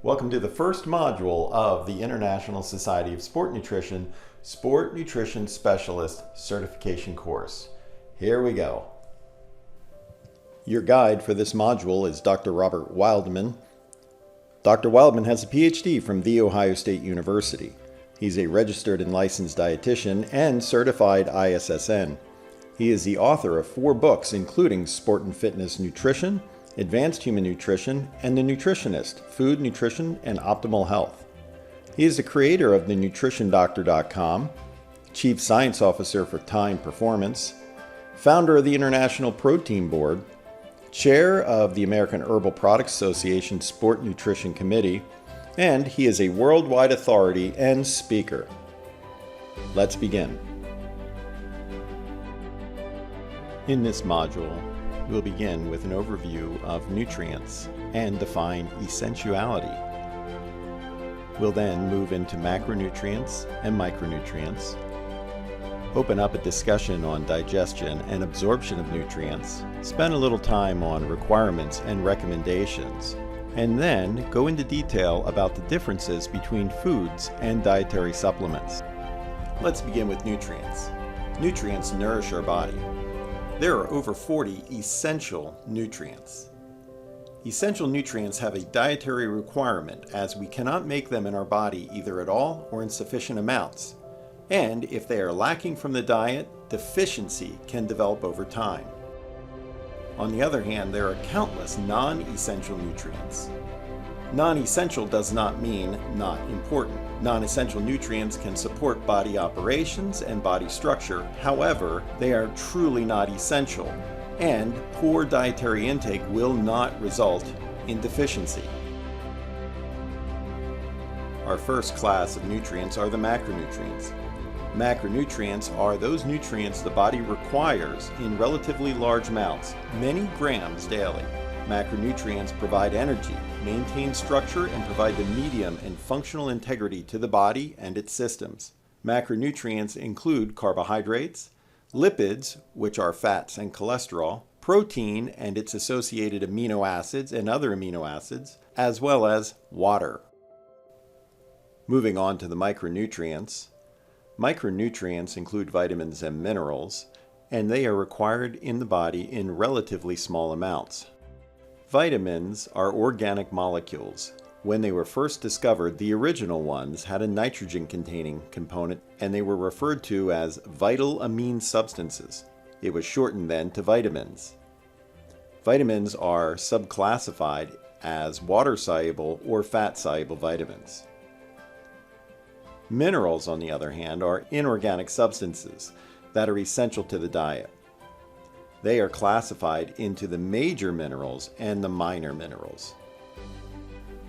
Welcome to the first module of the International Society of Sport Nutrition Sport Nutrition Specialist Certification course. Here we go. Your guide for this module is Dr. Robert Wildman. Dr. Wildman has a PhD from The Ohio State University. He's a registered and licensed dietitian and certified ISSN. He is the author of 4 books, including Sport and Fitness Nutrition, Advanced Human Nutrition, and The Nutritionist, Food, Nutrition, and Optimal Health. He is the creator of thenutritiondoctor.com, Chief Science Officer for Time Performance, founder of the International Protein Board, chair of the American Herbal Products Association Sport Nutrition Committee, and he is a worldwide authority and speaker. Let's begin. In this module, we'll begin with an overview of nutrients and define essentiality. We'll then move into macronutrients and micronutrients, open up a discussion on digestion and absorption of nutrients, spend a little time on requirements and recommendations, and then go into detail about the differences between foods and dietary supplements. Let's begin with nutrients. Nutrients nourish our body. There are over 40 essential nutrients. Essential nutrients have a dietary requirement, as we cannot make them in our body either at all or in sufficient amounts. And if they are lacking from the diet, deficiency can develop over time. On the other hand, there are countless non-essential nutrients. Non-essential does not mean not important. Non-essential nutrients can support body operations and body structure. However, they are truly not essential, and poor dietary intake will not result in deficiency. Our first class of nutrients are the macronutrients. Macronutrients are those nutrients the body requires in relatively large amounts, many grams daily. Macronutrients provide energy, maintain structure, and provide the medium and functional integrity to the body and its systems. Macronutrients include carbohydrates, lipids, which are fats and cholesterol, protein and its associated amino acids and other amino acids, as well as water. Moving on to the micronutrients. Micronutrients include vitamins and minerals, and they are required in the body in relatively small amounts. Vitamins are organic molecules. When they were first discovered, the original ones had a nitrogen-containing component, and they were referred to as vital amine substances. It was shortened then to vitamins. Vitamins are subclassified as water-soluble or fat-soluble vitamins. Minerals, on the other hand, are inorganic substances that are essential to the diet. They are classified into the major minerals and the minor minerals.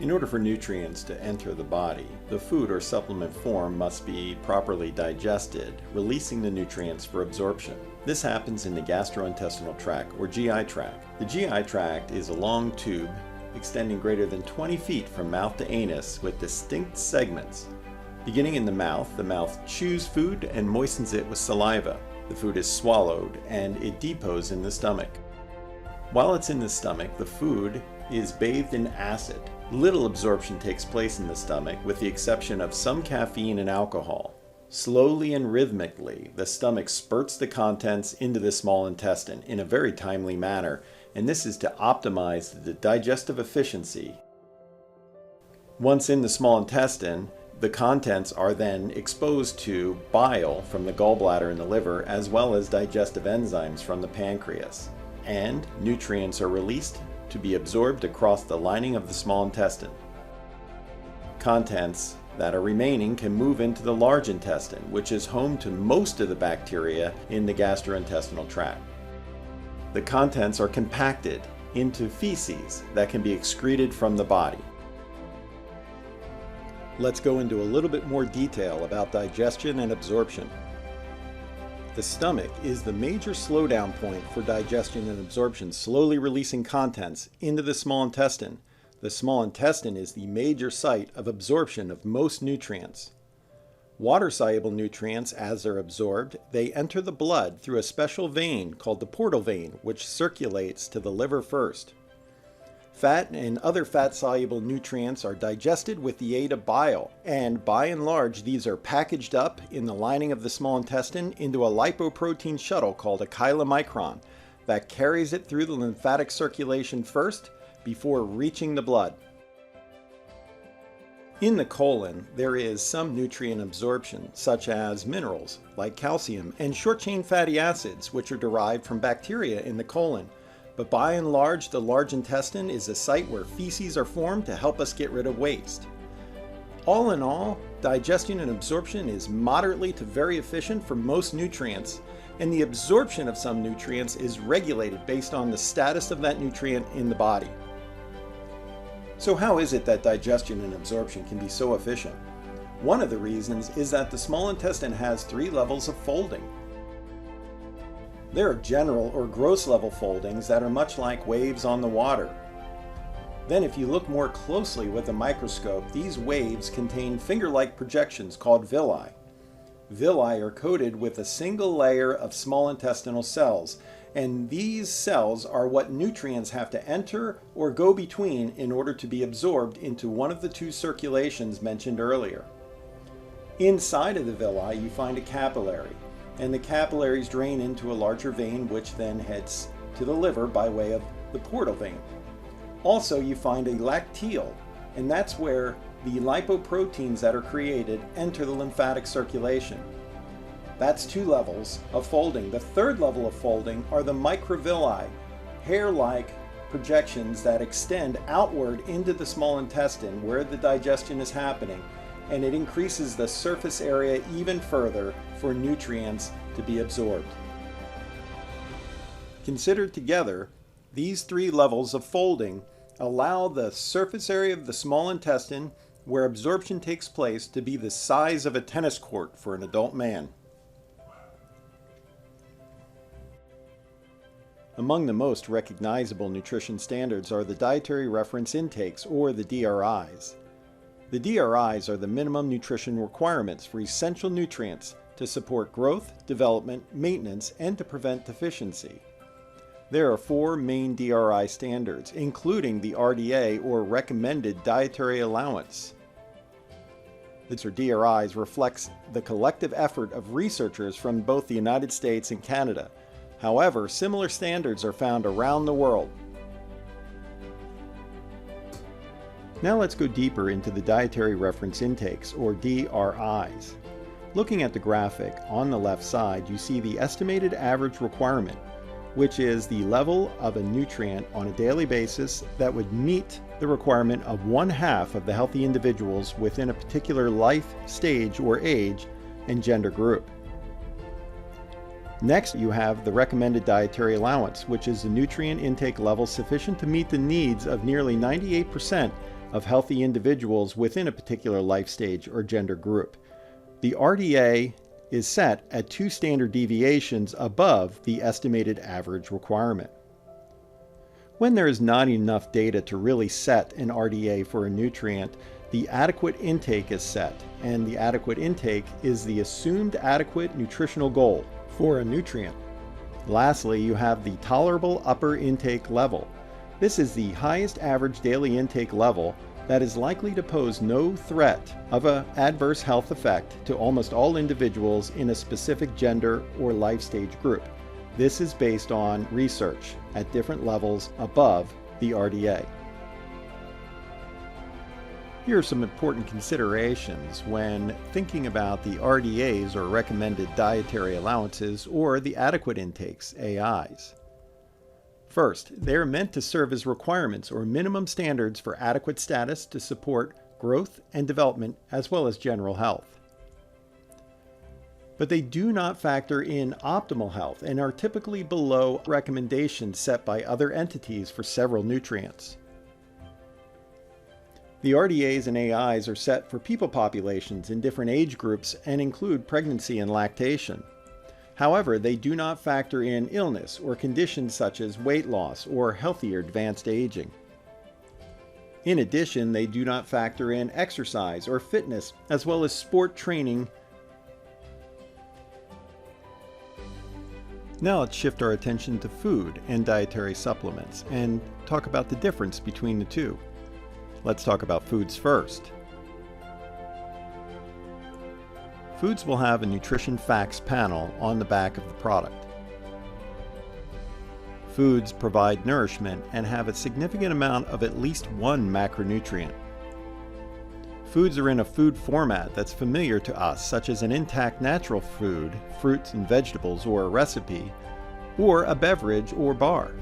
In order for nutrients to enter the body, the food or supplement form must be properly digested, releasing the nutrients for absorption. This happens in the gastrointestinal tract or GI tract. The GI tract is a long tube extending greater than 20 feet from mouth to anus with distinct segments. Beginning in the mouth chews food and moistens it with saliva. The food is swallowed and it depots in the stomach. While it's in the stomach, the food is bathed in acid. Little absorption takes place in the stomach, with the exception of some caffeine and alcohol. Slowly and rhythmically, the stomach spurts the contents into the small intestine in a very timely manner, and this is to optimize the digestive efficiency. Once in the small intestine, the contents are then exposed to bile from the gallbladder and the liver, as well as digestive enzymes from the pancreas. And nutrients are released to be absorbed across the lining of the small intestine. Contents that are remaining can move into the large intestine, which is home to most of the bacteria in the gastrointestinal tract. The contents are compacted into feces that can be excreted from the body. Let's go into a little bit more detail about digestion and absorption. The stomach is the major slowdown point for digestion and absorption, slowly releasing contents into the small intestine. The small intestine is the major site of absorption of most nutrients. Water-soluble nutrients, as they're absorbed, they enter the blood through a special vein called the portal vein, which circulates to the liver first. Fat and other fat-soluble nutrients are digested with the aid of bile, and by and large these are packaged up in the lining of the small intestine into a lipoprotein shuttle called a chylomicron that carries it through the lymphatic circulation first before reaching the blood. In the colon, there is some nutrient absorption, such as minerals like calcium and short-chain fatty acids, which are derived from bacteria in the colon. But by and large, the large intestine is a site where feces are formed to help us get rid of waste. All in all, digestion and absorption is moderately to very efficient for most nutrients, and the absorption of some nutrients is regulated based on the status of that nutrient in the body. So how is it that digestion and absorption can be so efficient? One of the reasons is that the small intestine has 3 levels of folding. There are general or gross level foldings that are much like waves on the water. Then if you look more closely with a microscope, these waves contain finger-like projections called villi. Villi are coated with a single layer of small intestinal cells, and these cells are what nutrients have to enter or go between in order to be absorbed into one of the 2 circulations mentioned earlier. Inside of the villi you find a capillary, and the capillaries drain into a larger vein which then heads to the liver by way of the portal vein. Also you find a lacteal, and that's where the lipoproteins that are created enter the lymphatic circulation. That's 2 levels of folding. The 3rd level of folding are the microvilli, hair-like projections that extend outward into the small intestine where the digestion is happening, and it increases the surface area even further for nutrients to be absorbed. Considered together, these 3 levels of folding allow the surface area of the small intestine where absorption takes place to be the size of a tennis court for an adult man. Among the most recognizable nutrition standards are the Dietary Reference Intakes, or the DRIs. The DRIs are the minimum nutrition requirements for essential nutrients to support growth, development, maintenance, and to prevent deficiency. There are 4 main DRI standards, including the RDA, or Recommended Dietary Allowance. The DRIs reflects the collective effort of researchers from both the United States and Canada. However, similar standards are found around the world. Now let's go deeper into the Dietary Reference Intakes, or DRIs. Looking at the graphic, on the left side you see the estimated average requirement, which is the level of a nutrient on a daily basis that would meet the requirement of 1/2 of the healthy individuals within a particular life stage or age and gender group. Next, you have the Recommended Dietary Allowance, which is a nutrient intake level sufficient to meet the needs of nearly 98% of healthy individuals within a particular life stage or gender group. The RDA is set at 2 standard deviations above the estimated average requirement. When there is not enough data to really set an RDA for a nutrient, the adequate intake is set, and the adequate intake is the assumed adequate nutritional goal for a nutrient. Lastly, you have the tolerable upper intake level. This is the highest average daily intake level that is likely to pose no threat of an adverse health effect to almost all individuals in a specific gender or life stage group. This is based on research at different levels above the RDA. Here are some important considerations when thinking about the RDAs, or Recommended Dietary Allowances, or the Adequate Intakes, AIs. First, they are meant to serve as requirements or minimum standards for adequate status to support growth and development as well as general health. But they do not factor in optimal health and are typically below recommendations set by other entities for several nutrients. The RDAs and AIs are set for people populations in different age groups and include pregnancy and lactation. However, they do not factor in illness or conditions such as weight loss or healthy or advanced aging. In addition, they do not factor in exercise or fitness, as well as sport training. Now let's shift our attention to food and dietary supplements and talk about the difference between the two. Let's talk about foods first. Foods will have a nutrition facts panel on the back of the product. Foods provide nourishment and have a significant amount of at least one macronutrient. Foods are in a food format that's familiar to us, such as an intact natural food, fruits and vegetables, or a recipe, or a beverage or bar.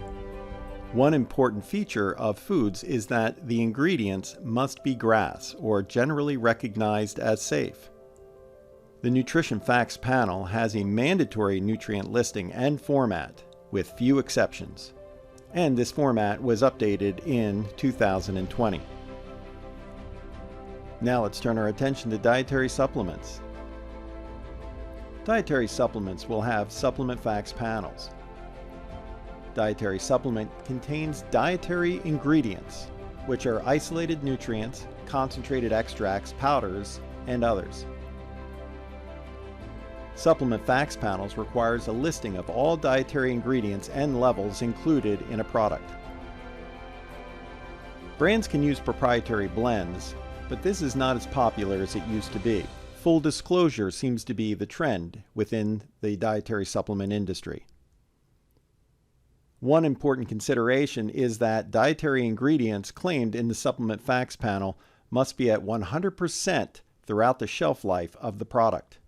One important feature of foods is that the ingredients must be GRAS, or generally recognized as safe. The Nutrition Facts panel has a mandatory nutrient listing and format, with few exceptions, and this format was updated in 2020. Now let's turn our attention to dietary supplements. Dietary supplements will have supplement facts panels. Dietary supplement contains dietary ingredients, which are isolated nutrients, concentrated extracts, powders, and others. Supplement facts panels requires a listing of all dietary ingredients and levels included in a product. Brands can use proprietary blends, but this is not as popular as it used to be. Full disclosure seems to be the trend within the dietary supplement industry. One important consideration is that dietary ingredients claimed in the supplement facts panel must be at 100% throughout the shelf life of the product.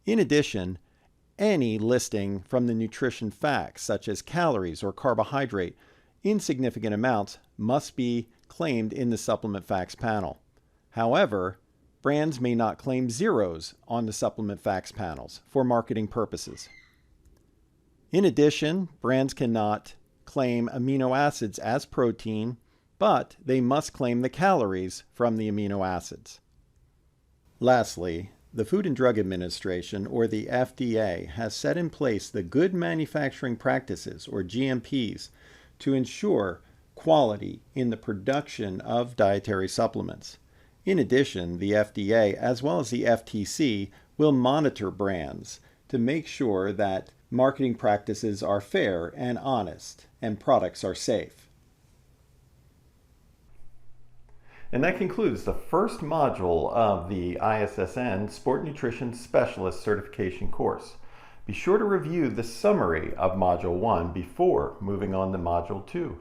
In addition, any listing from the nutrition facts, such as calories or carbohydrate, in significant amounts must be claimed in the supplement facts panel. However, brands may not claim zeros on the supplement facts panels for marketing purposes. In addition, brands cannot claim amino acids as protein, but they must claim the calories from the amino acids. Lastly, the Food and Drug Administration, or the FDA, has set in place the Good Manufacturing Practices, or GMPs, to ensure quality in the production of dietary supplements. In addition, the FDA, as well as the FTC, will monitor brands to make sure that marketing practices are fair and honest and products are safe. And that concludes the first module of the ISSN Sport Nutrition Specialist Certification course. Be sure to review the summary of Module 1 before moving on to Module 2.